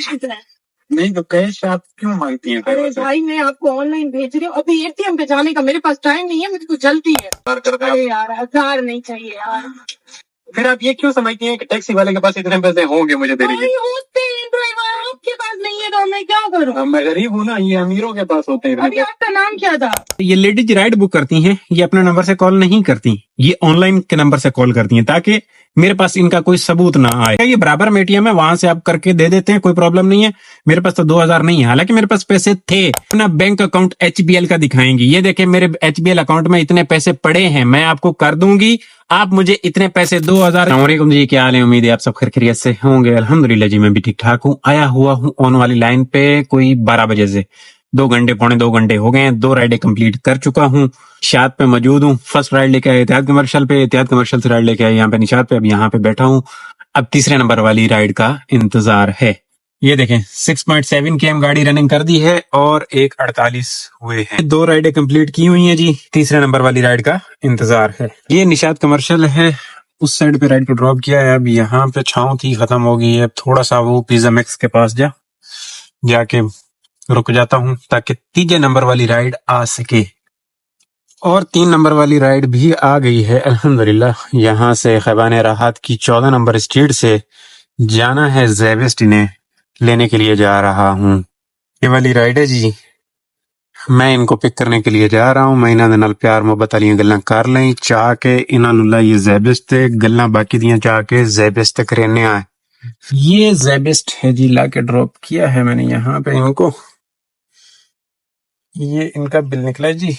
Cash कितना है? नहीं तो कैश आप क्यों मांगती हैं? अरे भाई मैं आपको ऑनलाइन भेज रही हूँ, अभी एटीएम पे जाने का मेरे पास टाइम नहीं है, मुझे कुछ जल्दी है। अरे यार 1000 नहीं चाहिए यार। फिर आप ये क्यों समझती हैं कि टैक्सी वाले के पास इतने पैसे होंगे मुझे देने के? भाई होते हैं ड्राइवर, आपके पास नहीं है तो मैं क्या करूँ? अब मैं गरीब हूँ ना, ये अमीरों के पास होते हैं। अभी आपका नाम क्या था? ये लेडीज राइड बुक करती हैं, ये अपने नंबर से कॉल नहीं करती, ये ऑनलाइन के नंबर से कॉल करती हैं ताकि मेरे पास इनका कोई सबूत ना आए। ये बराबर में एटीएम है, वहां से आप करके दे देते हैं, कोई प्रॉब्लम नहीं है। मेरे पास तो 2000 नहीं है, हालांकि मेरे पास पैसे थे। अपना बैंक अकाउंट एचबीएल का दिखाएंगी, ये देखें मेरे एचबीएल अकाउंट में इतने पैसे पड़े हैं, मैं आपको कर दूंगी, आप मुझे इतने पैसे 2000। अस्सलामुअलैकुम जी, क्या हाल है? उम्मीद है आप सब खैरियत से होंगे। अल्हम्दुलिल्लाह जी, मैं भी ठीक ठाक हूँ। आया हुआ हूँ ऑन वाली लाइन पे कोई 12 बजे से। 2 घंटे पौने 2 घंटे हो गए हैं, 2 राइडें कंप्लीट कर चुका हूँ। शाद पे मौजूद हूँ। फर्स्ट राइड लेके आया एहतियात कमर्शियल पे, एहतियात कमर्शियल से राइड लेके आया यहाँ पे निशात पे, अब यहाँ पे बैठा हूँ। अब तीसरे नंबर वाली राइड का इंतजार है। ये देखें 6.7 km गाड़ी रनिंग कर दी है और 1:48 हुए हैं। 2 राइडें कंप्लीट की हुई हैं जी, तीसरे नंबर वाली राइड का इंतजार है। ये निशात कमर्शियल है, उस साइड पे राइड को ड्रॉप किया है। अब यहाँ पे छाँव थी, खत्म हो गई है। थोड़ा सा वो पिज्जा मैक्स के पास जाके रुक जाता हूँ ताकि तीसरे नंबर वाली राइड आ सके। और 3 नंबर वाली राइड भी आ गई है अल्हम्दुलिल्लाह। यहाँ से खैबान राहत की 14 नंबर स्ट्रीट से जाना है ज़ेबिस्ट, इन्हें लेने के लिए जा रहा हूँ। ये वाली राइड है जी, मैं इनको पिक करने के लिए जा रहा हूँ। मैं इन्होंने नाल प्यार मोहब्बत वाली गल्लां कर लें चाह के इन्होंने ये ज़ेबिस्ट गल्लां बाकी दियां चाह के ज़ेबिस्ट तक रहने आए। ये ज़ेबिस्ट है जी, ला के ड्रॉप किया है मैंने यहाँ पे इनको। ये इनका बिल निकला है जी,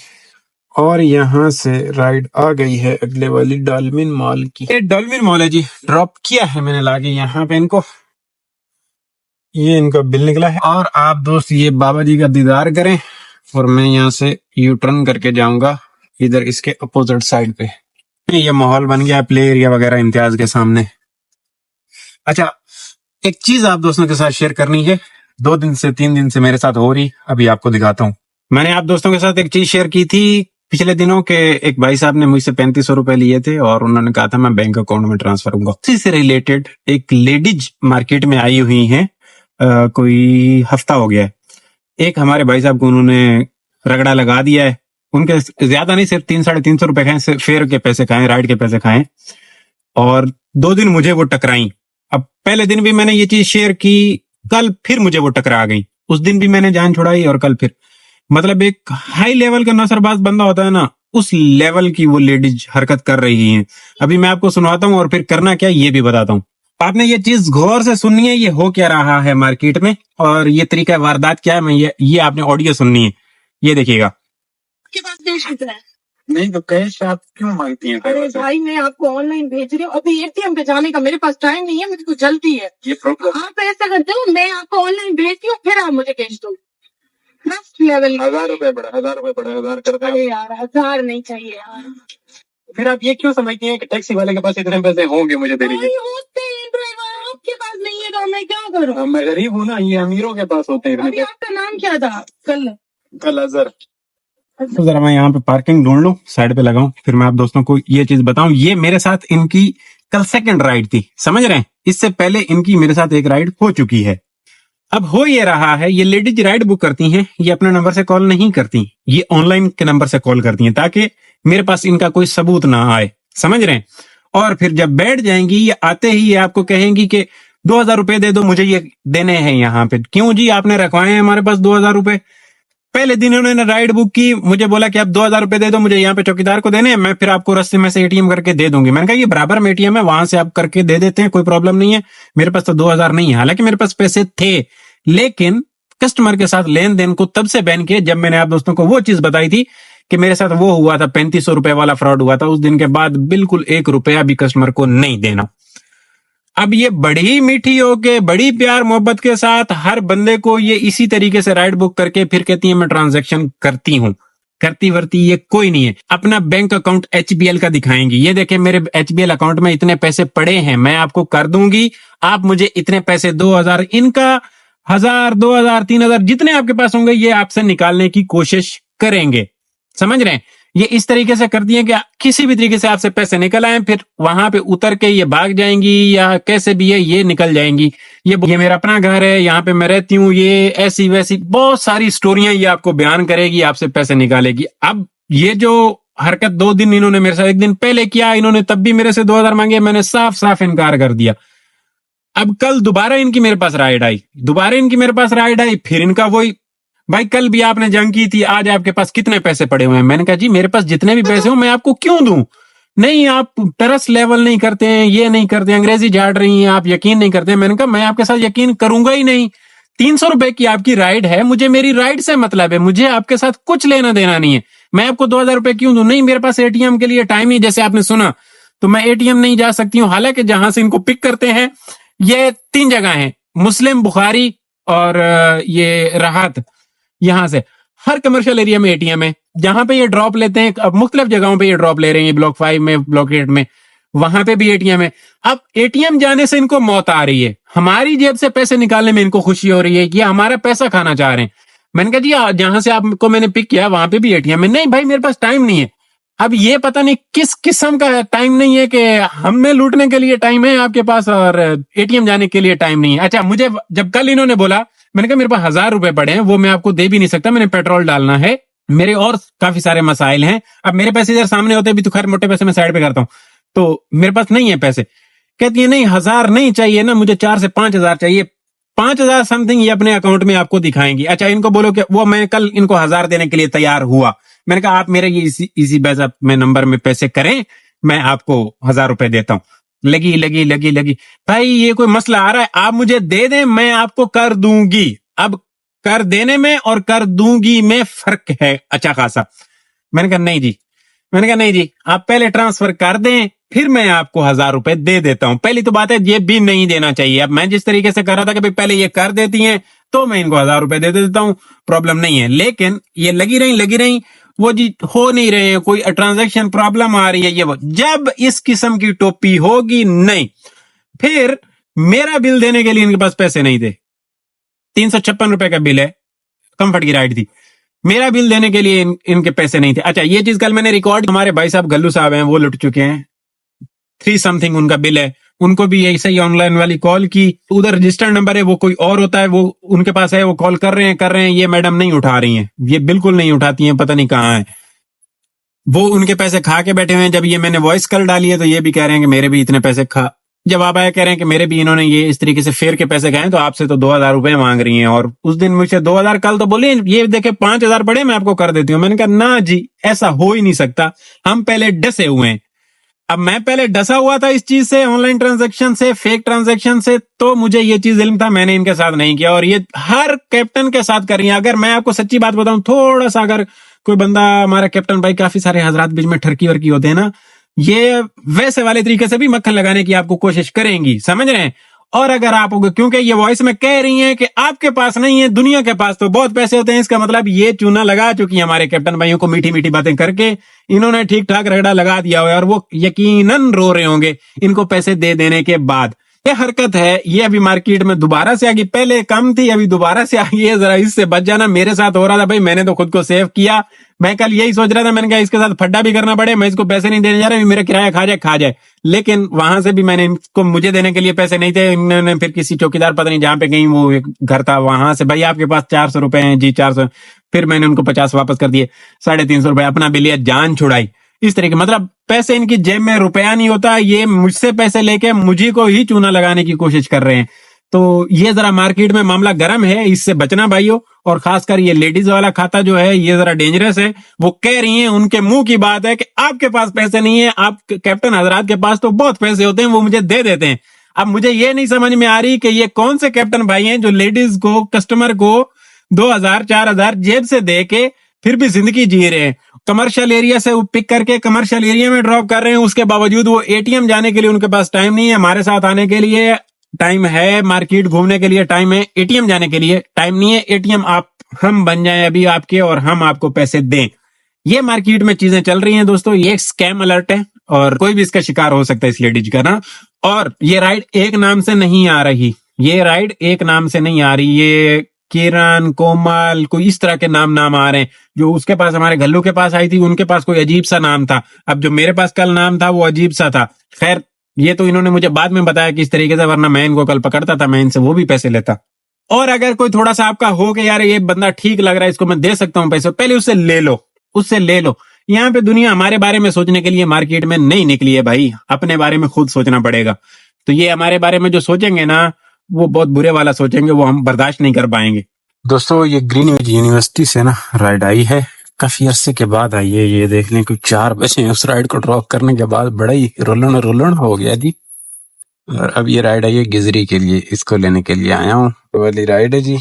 और यहाँ से राइड आ गई है अगले वाली डॉल्फिन मॉल की। ये डॉल्फिन मॉल है जी, ड्रॉप किया है मैंने लाके यहाँ पे इनको। ये इनका बिल निकला है। और आप दोस्त ये बाबा जी का दीदार करें, और मैं यहाँ से यू टर्न करके जाऊंगा इधर इसके अपोजिट साइड पे। ये माहौल बन गया प्ले एरिया वगैरह इम्तियाज के सामने। अच्छा, एक चीज आप दोस्तों के साथ शेयर करनी है, 2 दिन से 3 दिन से मेरे साथ हो रही, अभी आपको दिखाता हूँ। मैंने आप दोस्तों के साथ एक चीज शेयर की थी पिछले दिनों के, एक भाई साहब ने मुझसे 3500 रुपए लिए थे और उन्होंने कहा था मैं बैंक अकाउंट में ट्रांसफर करूंगा। इसी से रिलेटेड एक लेडीज मार्केट में आई हुई है, कोई हफ्ता हो गया है। एक हमारे भाई साहब को उन्होंने रगड़ा लगा दिया है, उनके ज्यादा नहीं, सिर्फ 300-350 रुपए खाए, फेयर के पैसे खाए, राइड के पैसे खाए। और 2 दिन मुझे वो टकराई। अब पहले दिन भी मैंने ये चीज शेयर की, कल फिर मुझे वो टकरा गई। उस दिन भी मैंने जान छुड़ाई और कल फिर। मतलब एक हाई लेवल का नौसरबाज बंदा होता है ना, उस लेवल की वो लेडीज हरकत कर रही हैं। अभी मैं आपको सुनवाता हूँ और फिर करना क्या ये भी बताता हूँ। आपने ये चीज गौर से सुननी है, ये हो क्या रहा है मार्केट में और ये तरीका वारदात क्या है। मैं ये आपने ऑडियो सुननी है, ये देखिएगा। आपके पास कैश कितना है? नहीं तो कैश आप क्यों मांगती हैं? अरे भाई मैं आपको ऑनलाइन भेज रही हूँ, अभी एटीएम पे जाने का मेरे पास टाइम नहीं है, मुझे कुछ जल्दी है। ये प्रॉब्लम आप ऐसा करते हो, मैं आपको ऑनलाइन भेजती हूँ, फिर आप मुझे कैश दो। Next level. 1000 रुपए पड़ा, 1000 रुपए पड़ा, 1000 कर दे। अरे यार 1000 नहीं चाहिए यार। फिर आप ये क्यों समझती हैं कि टैक्सी वाले के पास इतने पैसे होंगे मुझे देने के? भाई होते हैं ड्राइवर, आपके पास नहीं है तो मैं क्या करूँ? अब मैं गरीब हूँ ना, ये अमीरों के पास होते हैं। अभी आपका नाम क्या था? कल अजहर। तो जरा मैं यहाँ पे पार्किंग ढूंढ लूं, साइड पे लगाऊं, फिर मैं आप दोस्तों को ये चीज बताऊं। ये मेरे साथ इनकी कल सेकंड राइड थी, समझ रहे हैं? इससे पहले इनकी मेरे साथ एक राइड हो चुकी है। अब हो ये रहा है, ये लेडीज राइड बुक करती हैं, ये अपने नंबर से कॉल नहीं करती, ये ऑनलाइन के नंबर से कॉल करती हैं ताकि मेरे पास इनका कोई सबूत ना आए, समझ रहे हैं? और फिर जब बैठ जाएंगी, ये आते ही ये आपको कहेंगी कि 2000 रुपए दे दो, मुझे ये देने हैं यहाँ पे। क्यों जी, आपने रखवाए हैं हमारे पास 2000 रुपए? पहले दिन उन्होंने राइड बुक की, मुझे बोला कि आप 2000 रुपए दे दो, मुझे यहाँ पे चौकीदार को देने हैं, मैं फिर आपको रस्ते में से एटीएम करके दे दूंगी। मैंने कहा ये बराबर में एटीएम है, वहां से आप करके दे देते हैं, कोई प्रॉब्लम नहीं है। मेरे पास तो 2000 नहीं है, हालांकि मेरे पास पैसे थे, लेकिन कस्टमर के साथ लेन देन को तब से बैन किया जब मैंने आप दोस्तों को वो चीज बताई थी कि मेरे साथ वो हुआ था, 3500 रुपए वाला फ्रॉड हुआ था। उस दिन के बाद बिल्कुल 1 रुपया भी कस्टमर को नहीं देना। अब ये बड़ी मीठी होके, बड़ी प्यार मोहब्बत के साथ हर बंदे को ये इसी तरीके से राइड बुक करके फिर कहती है मैं ट्रांजैक्शन करती हूँ। करती वर्ती ये कोई नहीं है। अपना बैंक अकाउंट एचबीएल का दिखाएंगी, ये देखें मेरे एचबीएल अकाउंट में इतने पैसे पड़े हैं, मैं आपको कर दूंगी, आप मुझे इतने पैसे 2000, इनका 1000, 2000, 3000 जितने आपके पास होंगे ये आपसे निकालने की कोशिश करेंगे, समझ रहे हैं? ये इस तरीके से करती हैं कि किसी भी तरीके से आपसे पैसे निकल आए, फिर वहां पे उतर के ये भाग जाएंगी या कैसे भी है ये निकल जाएंगी। ये मेरा अपना घर है, यहाँ पे मैं रहती हूँ, ये ऐसी वैसी बहुत सारी स्टोरियां ये आपको बयान करेगी, आपसे पैसे निकालेगी। अब ये जो हरकत 2 दिन इन्होंने मेरे साथ, 1 दिन पहले किया इन्होंने, तब भी मेरे से 2000 मांगे, मैंने साफ साफ इनकार कर दिया। अब कल दोबारा इनकी मेरे पास राइड आई, फिर इनका वही, भाई कल भी आपने जंग की थी, आज आपके पास कितने पैसे पड़े हुए हैं? मैंने कहा जी मेरे पास जितने भी पैसे हो मैं आपको क्यों दूं? नहीं आप ट्रस्ट लेवल नहीं करते हैं, ये नहीं करते, अंग्रेजी झाड़ रही हैं, आप यकीन नहीं करते हैं। मैंने कहा मैं आपके साथ यकीन करूंगा ही नहीं। 300 रुपए की आपकी राइड है, मुझे मेरी राइड से मतलब है, मुझे आपके साथ कुछ लेना देना नहीं है। मैं आपको 2000 रुपए क्यों दूं? नहीं मेरे पास एटीएम के लिए टाइम ही, जैसे आपने सुना, तो मैं एटीएम नहीं जा सकती हूँ। हालांकि जहां से इनको पिक करते हैं ये 3 जगह हैं, मुस्लिम, बुखारी और ये राहत। यहां से हर कमर्शियल एरिया में एटीएम है, जहां पे ये ड्रॉप लेते हैं। अब मुख्तलिफ जगहों पे ये ड्रॉप ले रहे हैं, ब्लॉक 5 में, ब्लॉक 8 में, वहां पे भी एटीएम है। अब एटीएम जाने से इनको मौत आ रही है, हमारी जेब से पैसे निकालने में इनको खुशी हो रही है कि हमारा पैसा खाना चाह रहे हैं। मैंने कहा जी जहां से आपको मैंने पिक किया वहां पे भी एटीएम है। नहीं भाई मेरे पास टाइम नहीं है। अब ये पता नहीं किस किस्म का टाइम नहीं है कि हमें लूटने के लिए टाइम है आपके पास और एटीएम जाने के लिए टाइम नहीं है। अच्छा, मुझे जब कल इन्होंने बोला, मैंने कहा मेरे पास 1000 रुपए पड़े हैं, वो मैं आपको दे भी नहीं सकता, मैंने पेट्रोल डालना है, मेरे और काफी सारे मसाइल हैं। अब मेरे पैसे इधर सामने होते भी तो खैर मोटे पैसे मैं साइड पे करता हूँ, तो मेरे पास नहीं है पैसे। कहती है नहीं 1000 नहीं चाहिए ना, मुझे 4 से 5000 चाहिए। 5000 समथिंग ये अपने अकाउंट में आपको दिखाएंगी। अच्छा, इनको बोलो कि वो, मैं कल इनको 1000 देने के लिए तैयार हुआ। मैंने कहा आप मेरे ये इसी बैजअप में नंबर में पैसे करें, मैं आपको 1000 रुपए देता हूँ। लगी भाई ये कोई मसला आ रहा है, आप मुझे दे दें मैं आपको कर दूंगी। अब कर देने में और कर दूंगी में फर्क है अच्छा खासा। मैंने कहा नहीं जी आप पहले ट्रांसफर कर दें, फिर मैं आपको 1000 रुपए दे देता हूं। पहली तो बात है ये भी नहीं देना चाहिए। अब मैं जिस तरीके से कर रहा था कि भाई पहले ये कर देती हैं तो मैं इनको 1000 रुपए दे देता हूं, प्रॉब्लम नहीं है। लेकिन ये लगी रही वो जी हो नहीं रहे हैं, कोई ट्रांजैक्शन प्रॉब्लम आ रही है, ये वो। जब इस किस्म की टोपी होगी नहीं, फिर मेरा बिल देने के लिए इनके पास पैसे नहीं थे। 356 रुपए का बिल है, कंफर्ट की राइड थी, मेरा बिल देने के लिए इनके पैसे नहीं थे। अच्छा, ये चीज कल मैंने रिकॉर्ड, हमारे भाई साहब गल्लू साहब हैं, वो लुट चुके हैं, 3 समथिंग उनका बिल है, उनको भी ऐसे ही ऑनलाइन वाली कॉल की, उधर रजिस्टर्ड नंबर है, वो कोई और होता है, वो उनके पास है, वो कॉल कर रहे हैं, ये मैडम नहीं उठा रही हैं, ये बिल्कुल नहीं उठाती हैं, पता नहीं कहाँ है, वो उनके पैसे खा के बैठे हुए हैं। जब ये मैंने वॉइस कॉल डाली है तो ये भी कह रहे हैं कि मेरे भी इतने पैसे खा, जवाब आया कह रहे हैं कि मेरे भी इन्होंने ये इस तरीके से फेर के पैसे खाए, तो आपसे तो 2000 रुपए मांग रही हैं। और उस दिन मुझसे 2000, कल तो बोले ये देखे 5000 पड़े, मैं आपको कर देती हूँ। मैंने कहा ना जी ऐसा हो ही नहीं सकता, हम पहले डसे हुए हैं। अब मैं पहले डसा हुआ था इस चीज से, ऑनलाइन ट्रांजैक्शन से, फेक ट्रांजैक्शन से, तो मुझे ये चीज इल्म था, मैंने इनके साथ नहीं किया। और ये हर कैप्टन के साथ कर रही है। अगर मैं आपको सच्ची बात बताऊं, थोड़ा सा अगर कोई बंदा, हमारा कैप्टन भाई काफी सारे हजरात बीच में ठरकी वर्की होते हैं ना, ये वैसे वाले तरीके से भी मक्खन लगाने की आपको कोशिश करेंगी, समझ रहे हैं। और अगर आप, क्योंकि ये वॉइस में कह रही हैं कि आपके पास नहीं है, दुनिया के पास तो बहुत पैसे होते हैं, इसका मतलब ये चूना लगा चुकी है हमारे कैप्टन भाइयों को, मीठी मीठी बातें करके इन्होंने ठीक ठाक रगड़ा लगा दिया हुआ है, और वो यकीनन रो रहे होंगे इनको पैसे दे देने के बाद। ये हरकत है, ये अभी मार्केट में दोबारा से आ गई, पहले कम थी अभी दोबारा से आ गई है, जरा इससे बच जाना। मेरे साथ हो रहा था भाई, मैंने तो खुद को सेव किया, मैं कल यही सोच रहा था, मैंने कहा इसके साथ फड्डा भी करना पड़े, मैं इसको पैसे नहीं देने जा रहा, मेरा किराया खा जाए। लेकिन वहां से भी मैंने इनको, मुझे देने के लिए पैसे नहीं थे, इन्होंने फिर किसी चौकीदार पता नहीं जहां पे कहीं वो एक घर था, वहां से भाई आपके पास 400 रुपए हैं जी, 400, फिर मैंने उनको 50 वापस कर दिए, 350 रुपए अपना बिल लिया, जान छुड़ाई। इस तरीके, मतलब पैसे इनकी जेब में रुपया नहीं होता, ये मुझसे पैसे लेके मुझे को ही चूना लगाने की कोशिश कर रहे हैं। तो ये जरा मार्केट में मामला गर्म है, इससे बचना भाइयों। और खासकर ये लेडीज वाला खाता जो है ये जरा डेंजरस है। वो कह रही हैं, उनके मुंह की बात है कि आपके पास पैसे नहीं है, आप कैप्टन हजरात के पास तो बहुत पैसे होते हैं, वो मुझे दे देते हैं। अब मुझे ये नहीं समझ में आ रही कि ये कौन से कैप्टन भाई हैं जो लेडीज को, कस्टमर को 2000 4000 जेब से दे के फिर भी जिंदगी जी रहे हैं। कमर्शियल एरिया से वो पिक करके कमर्शियल एरिया में ड्रॉप कर रहे हैं, उसके बावजूद वो एटीएम जाने के लिए उनके पास टाइम नहीं है, हमारे साथ आने के लिए टाइम है, मार्केट घूमने के लिए टाइम है, एटीएम जाने के लिए टाइम नहीं है। एटीएम आप, हम बन जाएं अभी आपके और हम आपको पैसे दें। ये मार्केट में चीजें चल रही हैं दोस्तों, ये एक स्कैम अलर्ट है और कोई भी इसका शिकार हो सकता है इस लेडीज का ना। और ये राइड एक नाम से नहीं आ रही, ये राइड एक नाम से नहीं आ रही, ये किरण, कोमल, कोई इस तरह के नाम आ रहे हैं। जो उसके पास, हमारे घल्लू के पास आई थी, उनके पास कोई अजीब सा नाम था। अब जो मेरे पास कल नाम था वो अजीब सा था। खैर, ये तो इन्होंने मुझे बाद में बताया कि इस तरीके से, वरना मैं इनको कल पकड़ता था, मैं इनसे वो भी पैसे लेता। और अगर कोई थोड़ा सा आपका हो कि यार ये बंदा ठीक लग रहा है, इसको मैं दे सकता हूँ पैसे, पहले उससे ले लो, उससे ले लो। यहाँ पे दुनिया हमारे बारे में सोचने के लिए मार्केट में नहीं निकली है भाई, अपने बारे में खुद सोचना पड़ेगा। तो ये हमारे बारे में जो सोचेंगे ना, वो बहुत बुरे वाला सोचेंगे, वो हम बर्दाश्त नहीं कर पाएंगे। दोस्तों, ये ग्रीनविच यूनिवर्सिटी से ना राइड आई है, काफी अरसे के बाद आई है। ये देख लें, कुछ 4 बजे उस राइड को ड्रॉप करने के बाद बड़ा ही रोलन हो गया जी। और अब ये राइड आई है गिजरी के लिए, इसको लेने के लिए आया हूँ। तो वाली राइड है जी,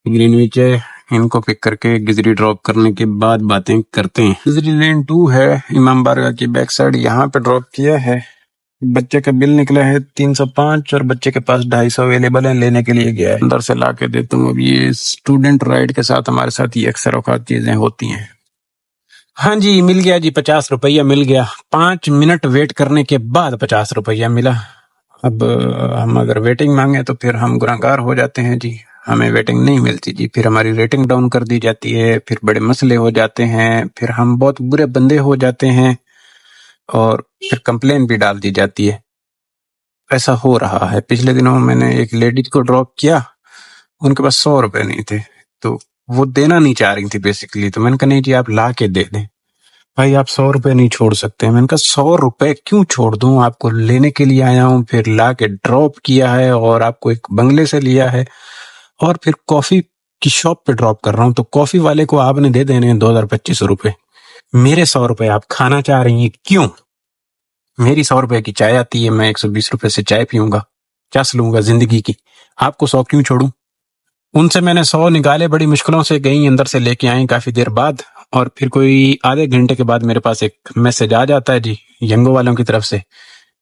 ग्रीनविच है। इनको पिक करके गिजरी ड्रॉप करने के बाद बातें करते हैं। गिजरी लेन 2 है, इमाम बारगाह की बैक साइड, यहाँ पे ड्रॉप किया है। बच्चे का बिल निकला है 305 और बच्चे के पास 250 अवेलेबल है, लेने के लिए गया है। अंदर से ला के देता हूँ। अब ये स्टूडेंट राइड के साथ हमारे साथ ये अक्सर औकात चीजें होती हैं। हाँ जी, मिल गया जी, 50 रुपया मिल गया। 5 मिनट वेट करने के बाद 50 रुपया मिला। अब हम अगर वेटिंग मांगे तो फिर हम गुनाहगार हो जाते हैं जी, हमें वेटिंग नहीं मिलती जी, फिर हमारी रेटिंग डाउन कर दी जाती है, फिर बड़े मसले हो जाते हैं, फिर हम बहुत बुरे बंदे हो जाते हैं और फिर कंप्लेन भी डाल दी जाती है। ऐसा हो रहा है। पिछले दिनों मैंने एक लेडीज को ड्रॉप किया, उनके पास 100 रुपए नहीं थे, तो वो देना नहीं चाह रही थी बेसिकली। तो मैंने कहा नहीं जी, आप ला के दे दें। भाई, आप 100 रुपए नहीं छोड़ सकते। मैंने कहा 100 रुपए क्यों छोड़ दूं, आपको लेने के लिए आया हूं, फिर ला के ड्रॉप किया है और आपको एक बंगले से लिया है और फिर कॉफी की शॉप पे ड्रॉप कर रहा हूं, तो कॉफी वाले को आपने दे देने हैं 2025 रुपए। मेरे 100 रुपए आप खाना चाह रही हैं, क्यों? मेरी 100 रुपए की चाय आती है, मैं 120 रुपए से चाय पीऊंगा, चस लूंगा जिंदगी की। आपको 100 क्यों छोड़ूं? उनसे मैंने 100 निकाले, बड़ी मुश्किलों से गई, अंदर से लेके आई काफी देर बाद। और फिर कोई आधे घंटे के बाद मेरे पास एक मैसेज आ जाता है जी, यंगो वालों की तरफ से,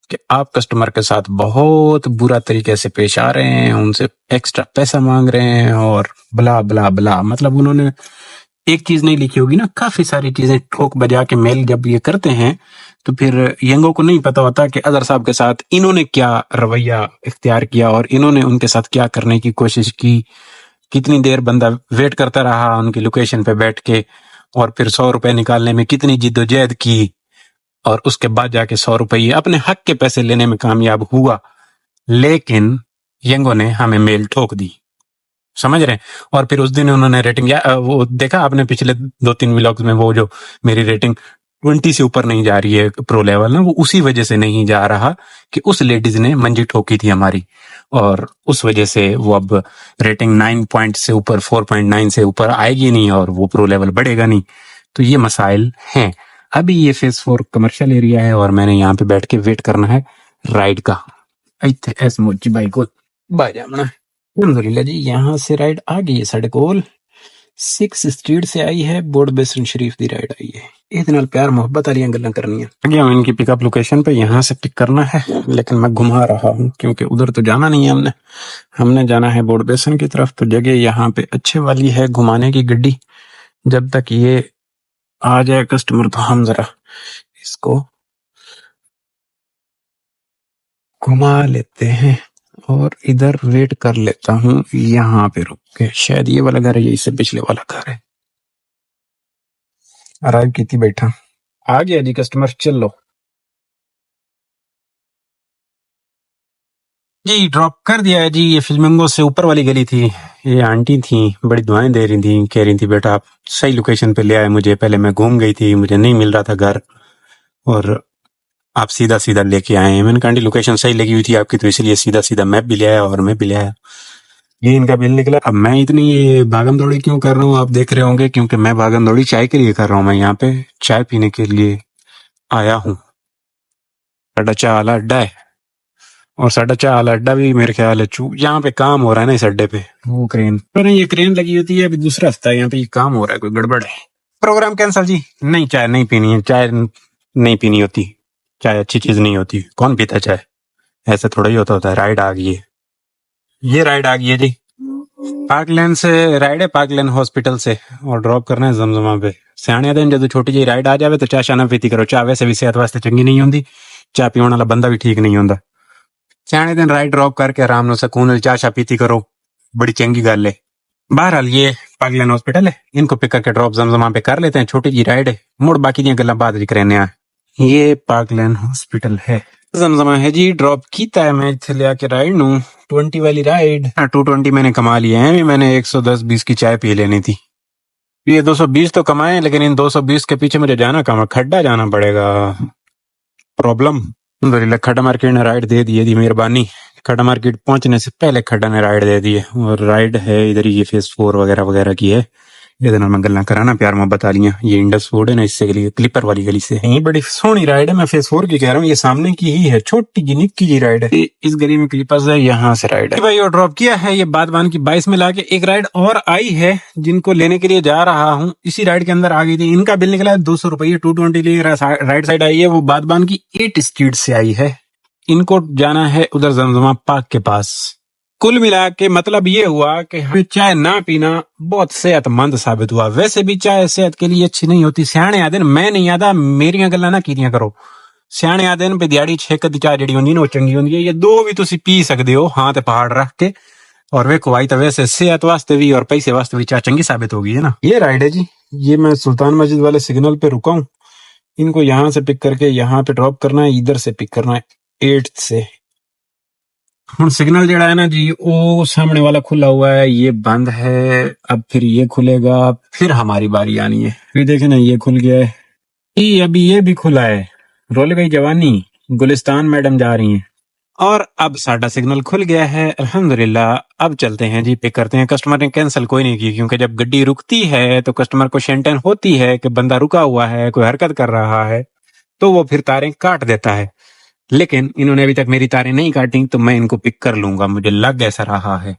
कि आप कस्टमर के साथ बहुत बुरा तरीके से पेश आ रहे हैं, उनसे एक्स्ट्रा पैसा मांग रहे हैं और बला बला बला। मतलब उन्होंने एक चीज नहीं लिखी होगी ना, काफी सारी चीजें ठोक बजा के मेल जब ये करते हैं, तो फिर यंगो को नहीं पता होता कि अजहर साहब के साथ इन्होंने क्या रवैया इख्तियार किया और इन्होंने उनके साथ क्या करने की कोशिश की। कितनी देर बंदा वेट करता रहा उनकी लोकेशन पे बैठ के, और फिर 100 रुपए निकालने में कितनी जिद्दोजहद की, और उसके बाद जाके 100 रुपये अपने हक के पैसे लेने में कामयाब हुआ। लेकिन यंगो ने हमें मेल ठोक दी, समझ रहे हैं। और फिर उस दिन उन्होंने रेटिंग, वो देखा आपने पिछले 2-3 व्लॉग्स में, वो जो मेरी रेटिंग 20 से ऊपर नहीं जा रही है प्रो लेवल ना, वो उसी वजह से नहीं जा रहा कि उस लेडीज ने मंजी ठोकी थी हमारी, और उस वजह से वो अब रेटिंग 9 पॉइंट से ऊपर, 4.9 से ऊपर आएगी नहीं और वो प्रो लेवल बढ़ेगा नहीं। तो ये मसाइल हैं। अभी ये फेज 4 कमर्शियल एरिया है और मैंने यहाँ पे बैठ के वेट करना है राइड का। इत्थे एस मोची भाई को बाय जाना। अल्हम्दुलिल्लाह जी, यहाँ से राइड आ गई है साढ़े कोल 6 स्ट्रीट से आई है, बोर्ड बेसन शरीफ दी राइड आई है। इतने नाल प्यार मोहब्बत वाली गल्लां करनी है। गया मैं इनकी पिकअप लोकेशन पे, यहाँ से पिक करना है, लेकिन मैं घुमा रहा हूँ क्योंकि उधर तो जाना नहीं है हमने जाना है बोर्ड बेसन की तरफ। तो जगह यहाँ पे अच्छे वाली है घुमाने की गड्डी। जब तक ये आ जाए कस्टमर, तो हम जरा इसको घुमा लेते हैं और इधर वेट कर लेता हूँ। यहाँ पे रुक के, शायद ये वाला घर है, ये इससे पिछले वाला घर है। अराइव की थी, बैठा आ गया जी कस्टमर, चल लो जी, ड्रॉप कर दिया है जी। ये फिल्मिंगो से ऊपर वाली गली थी। ये आंटी थी, बड़ी दुआएं दे रही थी, कह रही थी बेटा आप सही लोकेशन पे ले आए मुझे। पहले मैं घूम गई थी, मुझे नहीं मिल रहा था घर, और आप सीधा सीधा लेके आए हैं। मैंने कहा आंटी लोकेशन सही लगी हुई थी आपकी, तो इसलिए सीधा सीधा मैप भी ले आया और मैं भी ले आया। ये इनका बिल निकला। अब मैं इतनी ये भागम दौड़ी क्यों कर रहा हूँ आप देख रहे होंगे, क्योंकि मैं भागम दौड़ी चाय के लिए कर रहा हूँ। मैं यहाँ पे चाय पीने के लिए आया हूँ। साडा चाय वाला अड्डा है, और साडा चाय वाला अड्डा भी मेरे ख्याल है यहाँ पे काम हो रहा है ना इस अड्डे पे, वो क्रेन पर ये क्रेन लगी होती है। अभी दूसरा रास्ता है, यहाँ पे ये काम हो रहा है, कोई गड़बड़ है। प्रोग्राम कैंसिल जी। नहीं, चाय नहीं पीनी है, चाय नहीं पीनी होती, चाय अच्छी चीज नहीं होती। कौन पीता चाय, ऐसा थोड़ा ही होता है। राइड आ गई है, ये राइड आ गई है जी। पार्कलैंड से राइड है, पार्कलैंड हॉस्पिटल से, और ड्रॉप करना है जमजमा पे। सियाने दिन जो छोटी जी राइड आ जाए तो चाह शाना पीती करो। चाह वैसे भी सेहत वास्ते चंगी नहीं होंगी, चाह पीने वाला बंदा भी ठीक नहीं होंदा। सियाने दिन राइड ड्रॉप करके आराम नाल सुकून नाल चाह पीती करो, बड़ी चंगी गल है। बहरहाल ये पागलन हॉस्पिटल है, इनको पिक करके ड्रॉप जमजमा पे कर लेते हैं। छोटी जी राइड है, मुड़ बाकी दी गल्ला बाद विच रहने आ। ये पागलन हॉस्पिटल है, जमजमा है जी। ड्रॉप कीता है मैं इत्थे ले आके राइड नू 20 वाली राइड। 220 मैंने कमा लिया है, मैंने 110-20 की चाय पी लेनी थी। ये 220 तो कमाए, लेकिन इन 220 के पीछे मुझे जाना कहाँ, खड्डा जाना पड़ेगा। प्रॉब्लम अल्हम्दुलिल्लाह खड्डा मार्केट ने राइड दे दी, मेहरबानी। खड्डा मार्केट पहुंचने से पहले खड्डा ने राइड दे दी है, और राइड है इधर ही, ये फेज 4 वगैरह वगैरह की है। ये नाल मैं गल्ला कराना प्यार मोहब्बत वालियां। ये इंडस फूड है ना, इससे गली क्लिपर वाली गली से। ये बड़ी सोहनी राइड है, मैं फेज 4 की कह रहा हूँ, ये सामने की ही है, छोटी जी निक्की जी राइड है। इस गली में क्लिपर्स है, यहाँ से राइड है भाई। और ड्रॉप किया है ये बादबान की 22 में लाके। एक राइड और आई है जिनको लेने के लिए जा रहा हूँ, इसी राइड के अंदर आ गई थी। इनका बिल निकला है 200 रुपये। 220 लिए राइट साइड आई है, वो बादबान की 8 स्ट्रीट से आई है। इनको जाना है उधर जमजमा पार्क के पास। कुल मिला के मतलब ये हुआ कि हमें चाय ना पीना बहुत सेहतमंद साबित हुआ। वैसे भी चाय सेहत के लिए अच्छी नहीं होती। सियाने आदे मैं नहीं आता, मेरिया गल्ला ना कीतियां करो। सियाने आदे पे दिहाड़ी 6 कदी चाय जेडी होंदी ना, वो चंगी होंदी है। ये 2 भी तुसी पी सकते हो हां ते पहाड़ रख के। और वेखो आई तो वैसे सेहत वास्ते भी और पैसे वास्ते भी चाय चंगी साबित होगी, है ना। ये राइड है जी, ये मैं सुल्तान मस्जिद वाले सिग्नल पे रुका हूँ। इनको यहाँ से पिक करके यहाँ पे ड्रॉप करना है, इधर से पिक करना है 8 से। हम सिग्नल जड़ा है ना जी, वो सामने वाला खुला हुआ है, ये बंद है। अब फिर ये खुलेगा, फिर हमारी बारी आनी है। फिर देखे ना, ये खुल गया है, ये अभी ये भी खुला है। रोल गई जवानी, गुलिस्तान मैडम जा रही हैं। और अब साडा सिग्नल खुल गया है अल्हम्दुलिल्लाह। अब चलते हैं जी, पिक करते हैं। कस्टमर ने कैंसिल कोई नहीं की, क्योंकि जब गड्डी रुकती है तो कस्टमर को शेंटन होती है कि बंदा रुका हुआ है, कोई हरकत कर रहा है, तो वो फिर तारें काट देता है। लेकिन इन्होंने अभी तक मेरी तारें नहीं काटी, तो मैं इनको पिक कर लूंगा, मुझे लग ऐसा रहा है।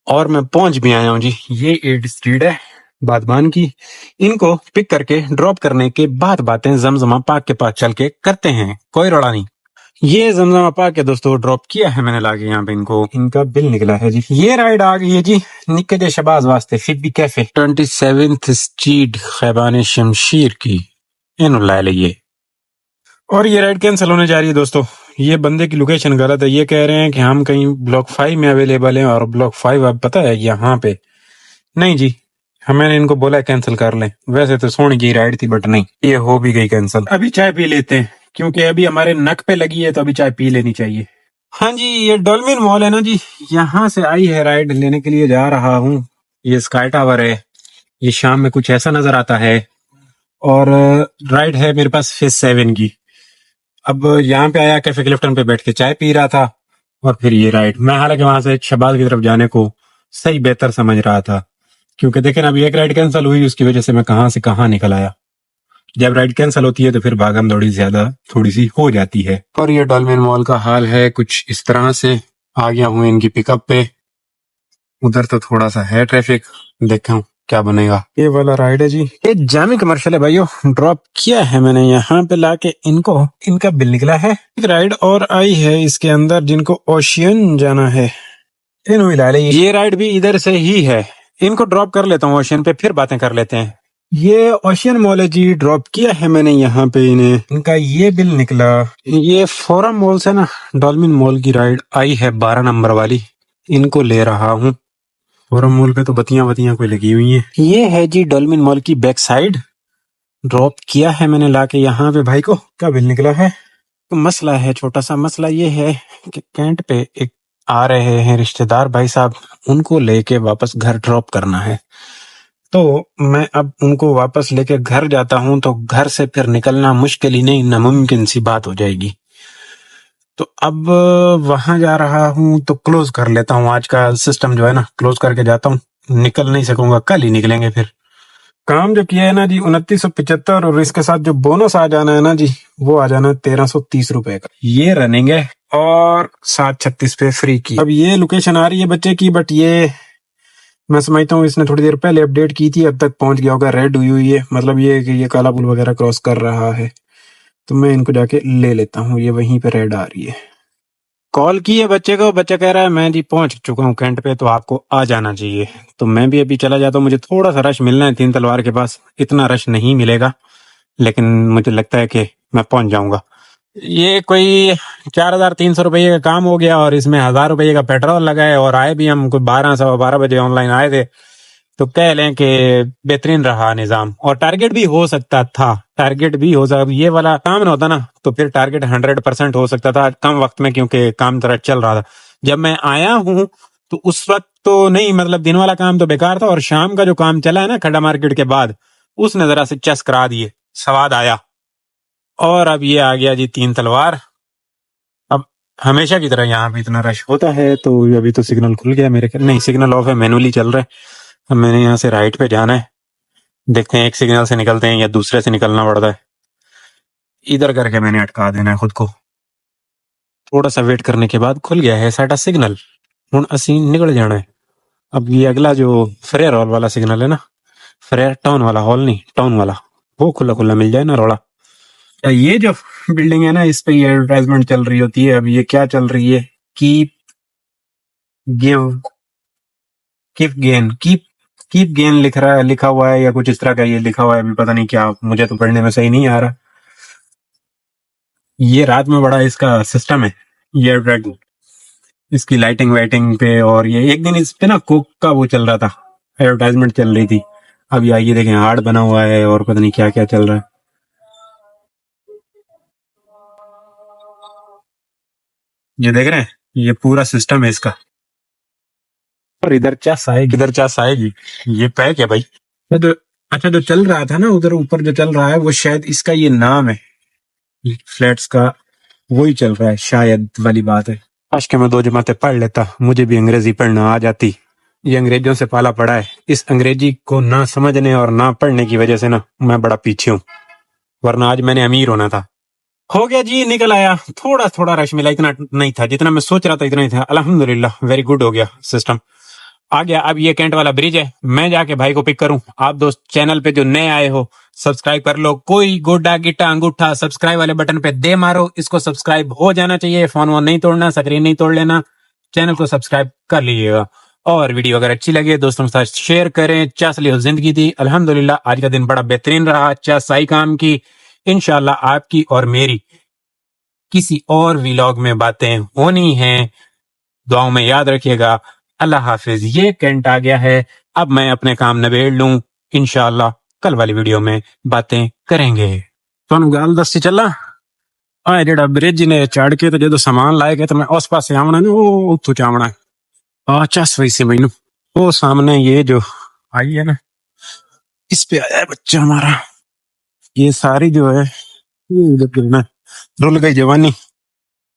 और मैं पहुंच भी आया हूं जी, ये 8 स्ट्रीट है बादबान की। इनको पिक करके ड्रॉप करने के बाद बातें जमजमा पार्क के पास चल के करते हैं, कोई रोड़ा नहीं। ये जमजमा पार्क के दोस्तों ड्रॉप किया है मैंने लाके यहाँ पे इनको। इनका बिल निकला है जी। ये राइड आ गई है जी निक्के जे शबाज वास्ते, फिबी कैफे 27th स्ट्रीट खैबान शमशीर की। इन्हों ला लिए। और ये राइड कैंसिल होने जा रही है दोस्तों। ये बंदे की लोकेशन गलत है, ये कह रहे हैं कि हम कहीं ब्लॉक 5 में अवेलेबल हैं, और ब्लॉक 5 अब पता है यहाँ पे नहीं जी। मैंने इनको बोला कैंसिल कर लें, वैसे तो सोनी की राइड थी, बट नहीं, ये हो भी गई कैंसिल। अभी चाय पी लेते हैं, क्योंकि अभी हमारे नक पे लगी है, तो अभी चाय पी लेनी चाहिए। हाँ जी, ये डॉल्फिन मॉल है ना जी, यहाँ से आई है राइड, लेने के लिए जा रहा हूँ। ये स्काई टावर है, ये शाम में कुछ ऐसा नजर आता है। और राइड है मेरे पास फेज 7 की। अब यहाँ पे आया, कैफे क्लिफ्टन पे बैठ के चाय पी रहा था, और फिर ये राइड। मैं हालांकि वहां से शबाज की तरफ जाने को सही बेहतर समझ रहा था, क्योंकि देखें अभी एक राइड कैंसिल हुई, उसकी वजह से मैं कहां से कहां निकल आया। जब राइड कैंसिल होती है तो फिर भागम दौड़ी ज्यादा थोड़ी सी हो जाती है। और ये डॉल्फिन मॉल का हाल है कुछ इस तरह से। आ गया हूँ इनकी पिकअप पे। उधर तो थोड़ा सा है ट्रैफिक, देखा क्या बनेगा। ये वाला राइड है जी, ये जामी कमर्शियल है भाइयों। ड्रॉप किया है मैंने यहाँ पे लाके इनको, इनका बिल निकला है। एक राइड और आई है इसके अंदर, जिनको ओशियन जाना है, इन्हों ला ले। ये राइड भी इधर से ही है, इनको ड्रॉप कर लेता हूँ ओशियन पे, फिर बातें कर लेते हैं। ये ओशियन मॉल है जी, ड्रॉप किया है मैंने यहाँ पे इन्हें। इनका ये बिल निकला। ये फोरम मॉल से ना डॉल्फिन मॉल की राइड आई है 12 नंबर वाली, इनको ले रहा हूँ। फोरम मॉल पे तो बत्तियां कोई लगी हुई हैं। ये है जी डॉल्फिन मॉल की बैक साइड, ड्रॉप किया है मैंने लाके यहाँ पे भाई को। क्या बिल निकला है? तो मसला है, छोटा सा मसला ये है कि कैंट पे एक आ रहे हैं रिश्तेदार भाई साहब, उनको लेके वापस घर ड्रॉप करना है। तो मैं अब उनको वापस लेके घर जाता हूँ, तो घर से फिर निकलना मुश्किल ही नहीं नामुमकिन सी बात हो जाएगी। तो अब वहां जा रहा हूँ, तो क्लोज कर लेता हूँ। आज का सिस्टम जो है ना, क्लोज करके जाता हूँ, निकल नहीं सकूंगा, कल ही निकलेंगे। फिर काम जो किया है ना जी 2975, और इसके साथ जो बोनस आ जाना है ना जी, वो आ जाना है 1330 रुपए का। ये रनिंग है, और 736 पे फ्री की। अब ये लोकेशन आ रही है बच्चे की, बट ये मैं समझता हूँ इसने थोड़ी देर पहले अपडेट की थी, अब तक पहुंच गया होगा। रेड हुई हुई है, मतलब ये कि ये काला पुल वगैरह क्रॉस कर रहा है। तो मैं इनको जाके ले लेता हूँ, ये वहीं पे रेड आ रही है। कॉल की है बच्चे को, बच्चा कह रहा है मैं जी पहुंच चुका हूँ कैंट पे, तो आपको आ जाना चाहिए। तो मैं भी अभी चला जाता हूँ, मुझे थोड़ा सा रश मिलना है 3 तलवार के पास। इतना रश नहीं मिलेगा, लेकिन मुझे लगता है कि मैं पहुंच जाऊंगा। ये कोई 4,300 रुपये का काम हो गया और इसमें 1,000 रुपये का पेट्रोल लगा है और आए भी हम कोई 12 सवा 12 बजे ऑनलाइन आए थे। तो कह लें कि बेहतरीन रहा निजाम और टारगेट भी हो सकता था, टारगेट भी हो सकता, ये वाला काम ना होता ना तो फिर टारगेट 100% हो सकता था कम वक्त में, क्योंकि काम तरह चल रहा था। जब मैं आया हूँ तो उस वक्त तो नहीं, मतलब दिन वाला काम तो बेकार था और शाम का जो काम चला है ना खड्डा मार्केट के बाद, उसने जरा से चस करा दिए, स्वाद आया। और अब ये आ गया जी 3 तलवार। अब हमेशा की तरह यहाँ पे इतना रश होता है, तो अभी तो सिग्नल खुल गया मेरे ख्याल, नहीं सिग्नल ऑफ है, मैनुअली चल रहा है। अब मैंने यहाँ से राइट पे जाना है, देखते हैं एक सिग्नल से निकलते हैं या दूसरे से निकलना पड़ता है। इधर करके मैंने अटका देना है खुद को। थोड़ा सा वेट करने के बाद खुल गया है साडा सिग्नल, हुण असी निकल जाना है। अब ये अगला जो फ्रेयर हॉल वाला सिग्नल है ना, फ्रेयर टाउन वाला हॉल नहीं, टाउन वाला, वो खुला खुला मिल जाए ना रोड़ा। ये जो बिल्डिंग है ना, इस पे ये एडवर्टाइजमेंट चल रही होती है। अब ये क्या चल रही है, keep give keep gain keep gain लिख रहा है, लिखा हुआ है या कुछ इस तरह का ये लिखा हुआ है, अभी पता नहीं क्या, मुझे तो पढ़ने में सही नहीं आ रहा। ये रात में बड़ा इसका सिस्टम है, ये एडवर्टाइजमेंट, इसकी लाइटिंग वाइटिंग पे। और ये एक दिन इस पे ना कोक का वो चल रहा था, एडवर्टाइजमेंट चल रही थी। अब ये देखें हार्ड बना हुआ है और पता नहीं क्या क्या चल रहा है। ये देख रहे हैं, ये पूरा सिस्टम है इसका। और इधर चस आएगी, इधर चस आएगी, ये पैक है भाई। तो अच्छा, जो चल रहा था ना उधर ऊपर जो चल रहा है वो शायद इसका ये नाम है फ्लैट्स का, वही चल रहा है शायद वाली बात है। काश के मैं 2 जमातें पढ़ लेता, मुझे भी अंग्रेजी पढ़ना आ जाती। ये अंग्रेजों से पाला पड़ा है, इस अंग्रेजी को ना समझने और ना पढ़ने की वजह से ना मैं बड़ा पीछे हूँ, वरना आज मैंने अमीर होना था। हो गया जी, निकल आया। थोड़ा थोड़ा रश मिला, इतना नहीं था जितना मैं सोच रहा था, इतना ही था। अल्हम्दुलिल्लाह, वेरी गुड हो गया सिस्टम, आ गया। अब ये कैंट वाला ब्रिज है, मैं जाके भाई को पिक करूं। आप दोस्त चैनल पे जो नए आए हो सब्सक्राइब कर लो, कोई गोडा गिट्टा अंगूठा सब्सक्राइब वाले बटन पे दे मारो, इसको सब्सक्राइब हो जाना चाहिए। फोन वोन नहीं तोड़ना, स्क्रीन नहीं तोड़ लेना, चैनल को सब्सक्राइब कर लीजिएगा। और वीडियो अगर अच्छी लगे दोस्तों के साथ शेयर करें। चस लियो जिंदगी थी, अल्हम्दुलिल्लाह आज का दिन बड़ा बेहतरीन रहा, चस सही काम की। इंशाल्लाह आपकी और मेरी किसी और व्लॉग में बातें होनी हैं, दुआओं में याद रखिएगा। अल्लाह हाफिज। ये कैंट आ गया है, अब मैं अपने काम नबेड़ लूं, इंशाल्लाह कल वाली वीडियो में बातें करेंगे। तुहानू गल दसी चला, आ जेड़ा ब्रिज ने चढ़ के तो जो सामान लाए गए तो मैं उस पासे आवना नहीं, वो उत्थों चावना है। चस वैसे मैनू वो सामने ये जो आई है ना, इस पे आया है बच्चा हमारा। ये सारी जो है ये रुल गई जवानी।